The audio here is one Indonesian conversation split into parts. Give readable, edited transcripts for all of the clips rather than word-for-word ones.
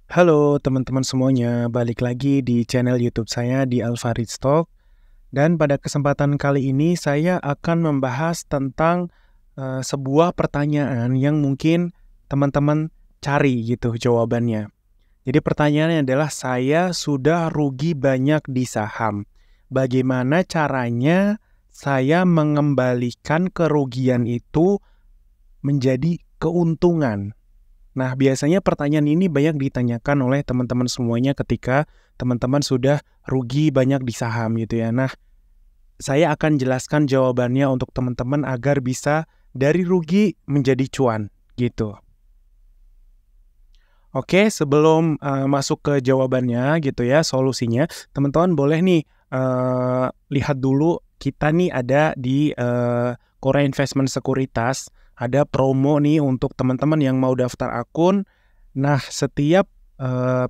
Halo teman-teman semuanya, balik lagi di channel YouTube saya di Alvaritz Talk. Dan pada kesempatan kali ini saya akan membahas tentang sebuah pertanyaan yang mungkin teman-teman cari gitu jawabannya. Jadi pertanyaannya adalah saya sudah rugi banyak di saham. Bagaimana caranya saya mengembalikan kerugian itu menjadi keuntungan? Nah, biasanya pertanyaan ini banyak ditanyakan oleh teman-teman semuanya ketika teman-teman sudah rugi banyak di saham gitu ya. Nah, saya akan jelaskan jawabannya untuk teman-teman agar bisa dari rugi menjadi cuan gitu. Oke, sebelum masuk ke jawabannya gitu ya, solusinya, teman-teman boleh nih lihat dulu kita nih ada di Korea Investment Sekuritas, ada promo nih untuk teman-teman yang mau daftar akun. Nah, setiap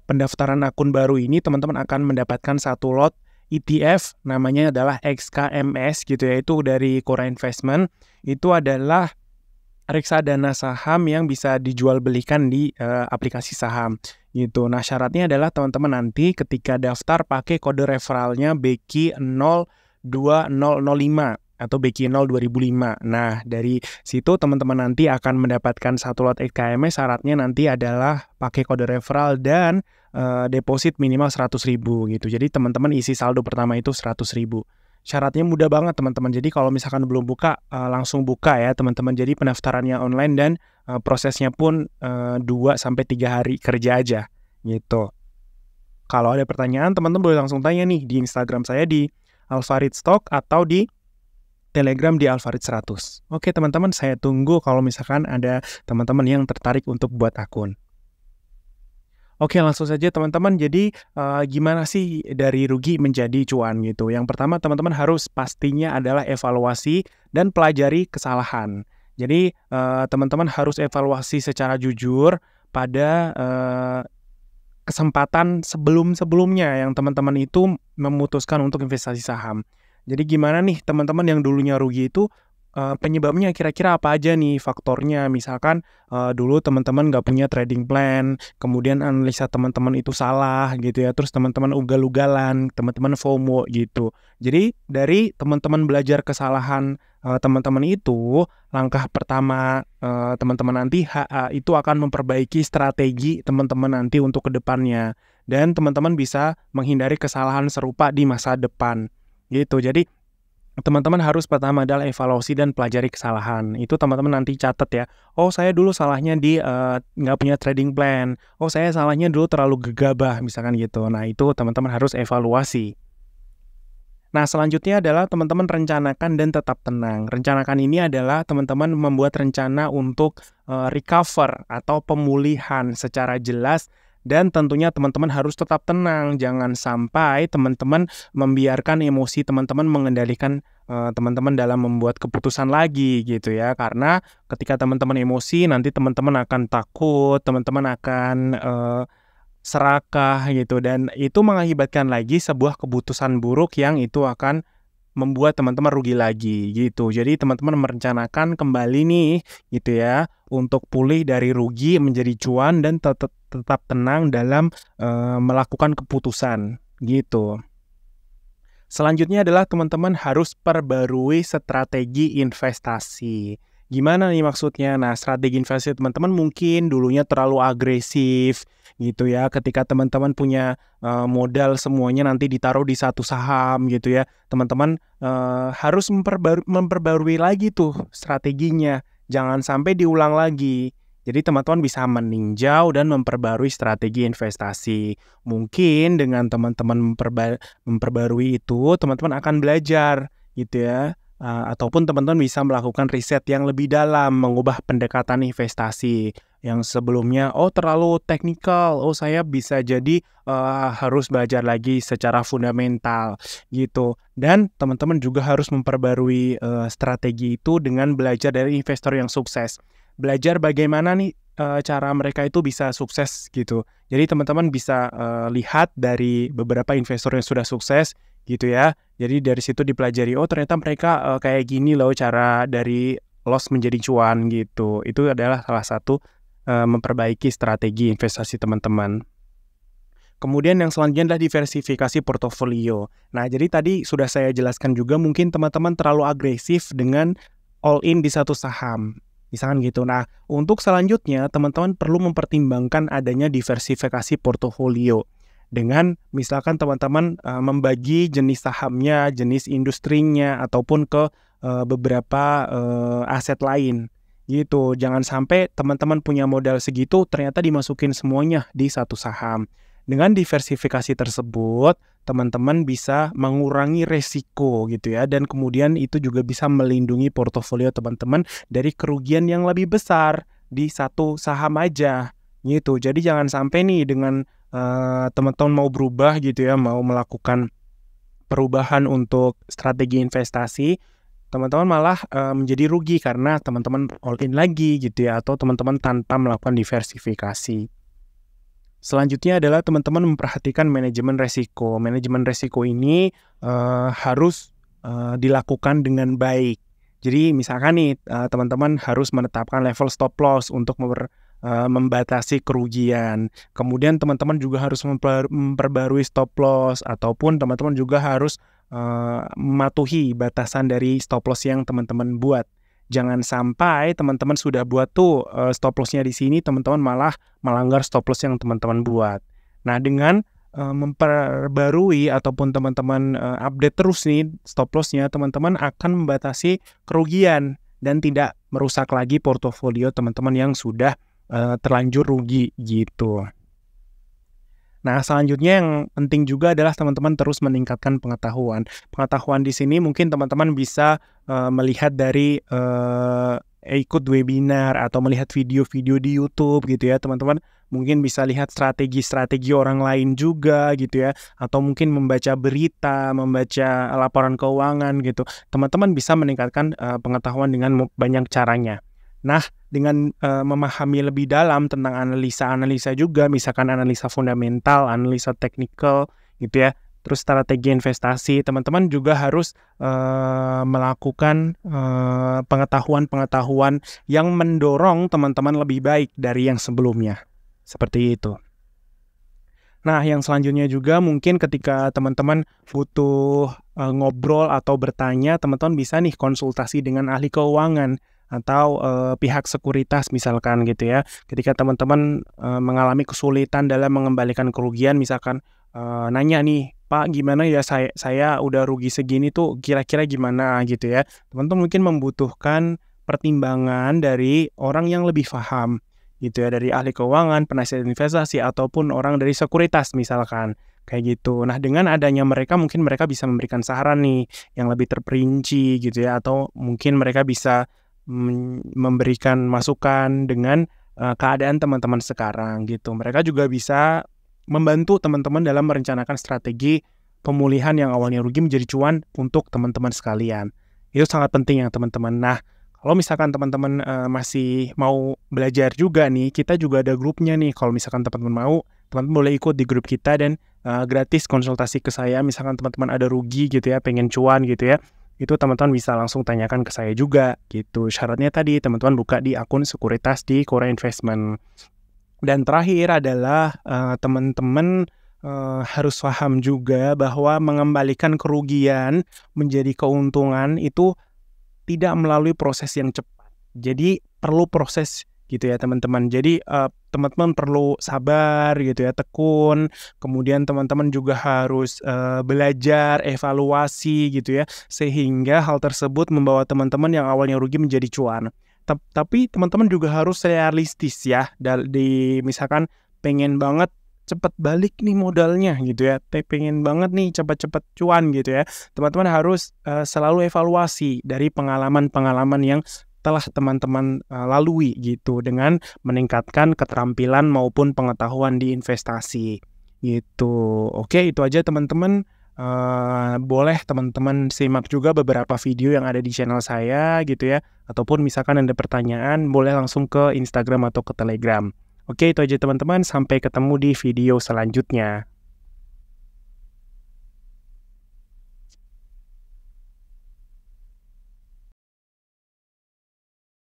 pendaftaran akun baru ini teman-teman akan mendapatkan satu lot ETF, namanya adalah XKMS gitu ya, itu dari Korea Investment. Itu adalah reksadana saham yang bisa dijual belikan di aplikasi saham gitu. Nah, syaratnya adalah teman-teman nanti ketika daftar pakai kode referralnya BQ02005 atau BQ0 2005. Nah, dari situ teman-teman nanti akan mendapatkan satu lot XKMS. Syaratnya nanti adalah pakai kode referral dan deposit minimal 100.000 gitu. Jadi teman-teman isi saldo pertama itu 100.000. Syaratnya mudah banget teman-teman. Jadi kalau misalkan belum buka, langsung buka ya teman-teman. Jadi pendaftarannya online dan prosesnya pun 2-3 hari kerja aja gitu. Kalau ada pertanyaan teman-teman boleh langsung tanya nih di Instagram saya di Alvaritz Talk atau di Telegram di Alvaritz 100. Oke teman-teman, saya tunggu kalau misalkan ada teman-teman yang tertarik untuk buat akun. Oke, langsung saja teman-teman. Jadi, gimana sih dari rugi menjadi cuan gitu? Yang pertama teman-teman harus pastinya adalah evaluasi dan pelajari kesalahan. Jadi, teman-teman harus evaluasi secara jujur pada, kesempatan sebelum-sebelumnya yang teman-teman itu memutuskan untuk investasi saham. Jadi gimana nih teman-teman yang dulunya rugi itu, penyebabnya kira-kira apa aja nih faktornya? Misalkan, dulu teman-teman nggak punya trading plan, kemudian analisa teman-teman itu salah gitu ya, terus teman-teman ugal-ugalan, teman-teman FOMO gitu. Jadi dari teman-teman belajar kesalahan, teman-teman itu, langkah pertama, teman-teman nanti itu akan memperbaiki strategi teman-teman nanti untuk ke depannya. Dan teman-teman bisa menghindari kesalahan serupa di masa depan, gitu. Jadi teman-teman harus pertama adalah evaluasi dan pelajari kesalahan. Itu teman-teman nanti catat ya. Oh, saya dulu salahnya di nggak punya trading plan. Oh, saya salahnya dulu terlalu gegabah, misalkan gitu. Nah, itu teman-teman harus evaluasi. Nah, selanjutnya adalah teman-teman rencanakan dan tetap tenang. Rencanakan ini adalah teman-teman membuat rencana untuk recover atau pemulihan secara jelas dan tentunya teman-teman harus tetap tenang. Jangan sampai teman-teman membiarkan emosi teman-teman mengendalikan teman-teman dalam membuat keputusan lagi gitu ya. Karena ketika teman-teman emosi nanti teman-teman akan takut, teman-teman akan serakah gitu dan itu mengakibatkan lagi sebuah keputusan buruk yang itu akan membuat teman-teman rugi lagi gitu. Jadi teman-teman merencanakan kembali nih gitu ya untuk pulih dari rugi menjadi cuan dan tetap tenang dalam melakukan keputusan gitu. Selanjutnya adalah teman-teman harus perbarui strategi investasi. Gimana nih maksudnya? Nah, strategi investasi teman-teman mungkin dulunya terlalu agresif gitu ya. Ketika teman-teman punya modal semuanya nanti ditaruh di satu saham gitu ya. Teman-teman harus memperbarui lagi tuh strateginya. Jangan sampai diulang lagi. Jadi teman-teman bisa meninjau dan memperbarui strategi investasi. Mungkin dengan teman-teman memperbarui itu, teman-teman akan belajar gitu ya. Ataupun teman-teman bisa melakukan riset yang lebih dalam, mengubah pendekatan investasi yang sebelumnya, oh terlalu teknikal, oh saya bisa jadi harus belajar lagi secara fundamental gitu. Dan teman-teman juga harus memperbarui strategi itu dengan belajar dari investor yang sukses. Belajar bagaimana nih cara mereka itu bisa sukses gitu. Jadi teman-teman bisa lihat dari beberapa investor yang sudah sukses gitu ya. Jadi dari situ dipelajari, oh ternyata mereka kayak gini loh cara dari loss menjadi cuan gitu. Itu adalah salah satu memperbaiki strategi investasi teman-teman. Kemudian yang selanjutnya adalah diversifikasi portofolio. Nah, jadi tadi sudah saya jelaskan juga mungkin teman-teman terlalu agresif dengan all in di satu saham. Misalkan gitu. Nah, untuk selanjutnya teman-teman perlu mempertimbangkan adanya diversifikasi portofolio. Dengan misalkan teman-teman membagi jenis sahamnya, jenis industrinya, ataupun ke beberapa aset lain. Gitu, jangan sampai teman-teman punya modal segitu ternyata dimasukin semuanya di satu saham. Dengan diversifikasi tersebut, teman-teman bisa mengurangi resiko gitu ya, dan kemudian itu juga bisa melindungi portofolio teman-teman dari kerugian yang lebih besar di satu saham aja gitu. Jadi jangan sampai nih dengan teman-teman mau berubah gitu ya, mau melakukan perubahan untuk strategi investasi, teman-teman malah menjadi rugi karena teman-teman all in lagi gitu ya, atau teman-teman tanpa melakukan diversifikasi. Selanjutnya adalah teman-teman memperhatikan manajemen resiko. Manajemen resiko ini harus dilakukan dengan baik. Jadi misalkan nih teman-teman harus menetapkan level stop loss untuk membatasi kerugian. Kemudian teman-teman juga harus memperbarui stop loss, ataupun teman-teman juga harus mematuhi batasan dari stop loss yang teman-teman buat. Jangan sampai teman-teman sudah buat tuh stop loss-nya di sini, teman-teman malah melanggar stop loss yang teman-teman buat. Nah, dengan memperbarui ataupun teman-teman update terus nih stop loss-nya, teman-teman akan membatasi kerugian dan tidak merusak lagi portofolio teman-teman yang sudah terlanjur rugi gitu. Nah, selanjutnya yang penting juga adalah teman-teman terus meningkatkan pengetahuan. Pengetahuan di sini mungkin teman-teman bisa melihat dari ikut webinar atau melihat video-video di YouTube gitu ya. Teman-teman mungkin bisa lihat strategi-strategi orang lain juga gitu ya, atau mungkin membaca berita, membaca laporan keuangan gitu. Teman-teman bisa meningkatkan pengetahuan dengan banyak caranya. Nah, dengan memahami lebih dalam tentang analisa-analisa juga, misalkan analisa fundamental, analisa teknikal gitu ya, terus strategi investasi, teman-teman juga harus melakukan pengetahuan-pengetahuan yang mendorong teman-teman lebih baik dari yang sebelumnya. Seperti itu. Nah, yang selanjutnya juga mungkin ketika teman-teman butuh ngobrol atau bertanya, teman-teman bisa nih konsultasi dengan ahli keuangan atau pihak sekuritas misalkan gitu ya. Ketika teman-teman mengalami kesulitan dalam mengembalikan kerugian, misalkan nanya nih, Pak, gimana ya saya udah rugi segini tuh kira-kira gimana gitu ya. Teman-teman mungkin membutuhkan pertimbangan dari orang yang lebih paham gitu ya, dari ahli keuangan, penasihat investasi, ataupun orang dari sekuritas misalkan kayak gitu. Nah, dengan adanya mereka mungkin mereka bisa memberikan saran nih yang lebih terperinci gitu ya, atau mungkin mereka bisa memberikan masukan dengan keadaan teman-teman sekarang gitu. Mereka juga bisa membantu teman-teman dalam merencanakan strategi pemulihan yang awalnya rugi menjadi cuan untuk teman-teman sekalian. Itu sangat penting ya teman-teman. Nah, kalau misalkan teman-teman masih mau belajar juga nih, kita juga ada grupnya nih. Kalau misalkan teman-teman mau, teman-teman boleh ikut di grup kita dan gratis konsultasi ke saya. Misalkan teman-teman ada rugi gitu ya, pengen cuan gitu ya, itu teman-teman bisa langsung tanyakan ke saya juga gitu. Syaratnya tadi teman-teman buka di akun sekuritas di Korea Investment. Dan terakhir adalah teman-teman harus paham juga bahwa mengembalikan kerugian menjadi keuntungan itu tidak melalui proses yang cepat. Jadi perlu proses gitu ya teman-teman. Jadi teman-teman perlu sabar gitu ya, tekun. Kemudian teman-teman juga harus belajar, evaluasi gitu ya, sehingga hal tersebut membawa teman-teman yang awalnya rugi menjadi cuan. Tapi teman-teman juga harus realistis ya. Misalkan pengen banget cepat balik nih modalnya gitu ya, pengen banget nih cepat-cepat cuan gitu ya. Teman-teman harus selalu evaluasi dari pengalaman-pengalaman yang telah teman-teman lalui gitu, dengan meningkatkan keterampilan maupun pengetahuan di investasi gitu. Oke, itu aja teman-teman. Boleh teman-teman simak juga beberapa video yang ada di channel saya gitu ya, ataupun misalkan ada pertanyaan boleh langsung ke Instagram atau ke Telegram. Oke, itu aja teman-teman, sampai ketemu di video selanjutnya.